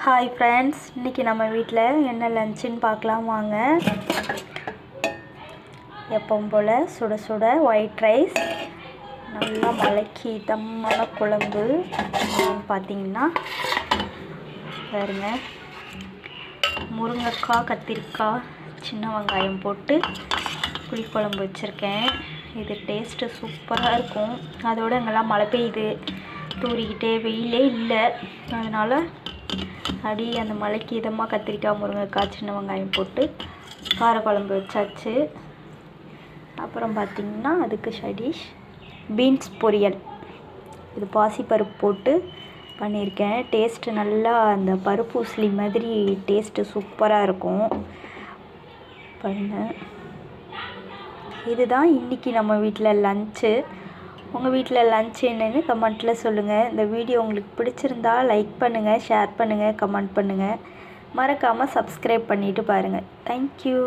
Hi friends, இன்றைக்கி நம்ம வீட்டில் என்ன லஞ்சுன்னு பார்க்கலாம் வாங்க. எப்பவும் போல் சுட சுட ஒயிட் ரைஸ், நல்லா மலக்கி தம்மான குழம்பு. பார்த்திங்கன்னா பாருங்க, முருங்கைக்காய், கத்திரிக்காய், சின்ன வெங்காயம் போட்டு புளிக்குழம்பு வச்சுருக்கேன். இது டேஸ்ட்டு சூப்பராக இருக்கும். அதோடு இங்கெல்லாம் மழை பெய்யுது, தூரிக்கிட்டே, வெயிலே இல்லை. அதனால் அடி அந்த மலைக்கு இதமாக கத்திரிக்காய், முருங்கைக்காய், சின்ன வெங்காயம் போட்டு காரக்குழம்பு வச்சாச்சு. அப்புறம் பார்த்திங்கன்னா அதுக்கு சைடிஷ் பீன்ஸ் பொரியல். இது பாசிப்பருப்பு போட்டு பண்ணியிருக்கேன். டேஸ்ட்டு நல்லா அந்த பருப்பு உசிலி மாதிரி டேஸ்ட்டு சூப்பராக இருக்கும். பாருங்கள், இதுதான் இன்றைக்கி நம்ம வீட்டில் லன்ச்சு. உங்கள் வீட்டில் லன்ச் என்னென்னு கமெண்ட்டில் சொல்லுங்கள். இந்த வீடியோ உங்களுக்கு பிடிச்சிருந்தா லைக் பண்ணுங்கள், ஷேர் பண்ணுங்கள், கமெண்ட் பண்ணுங்கள். மறக்காமல் சப்ஸ்கிரைப் பண்ணிவிட்டு பாருங்கள். தேங்க்யூ.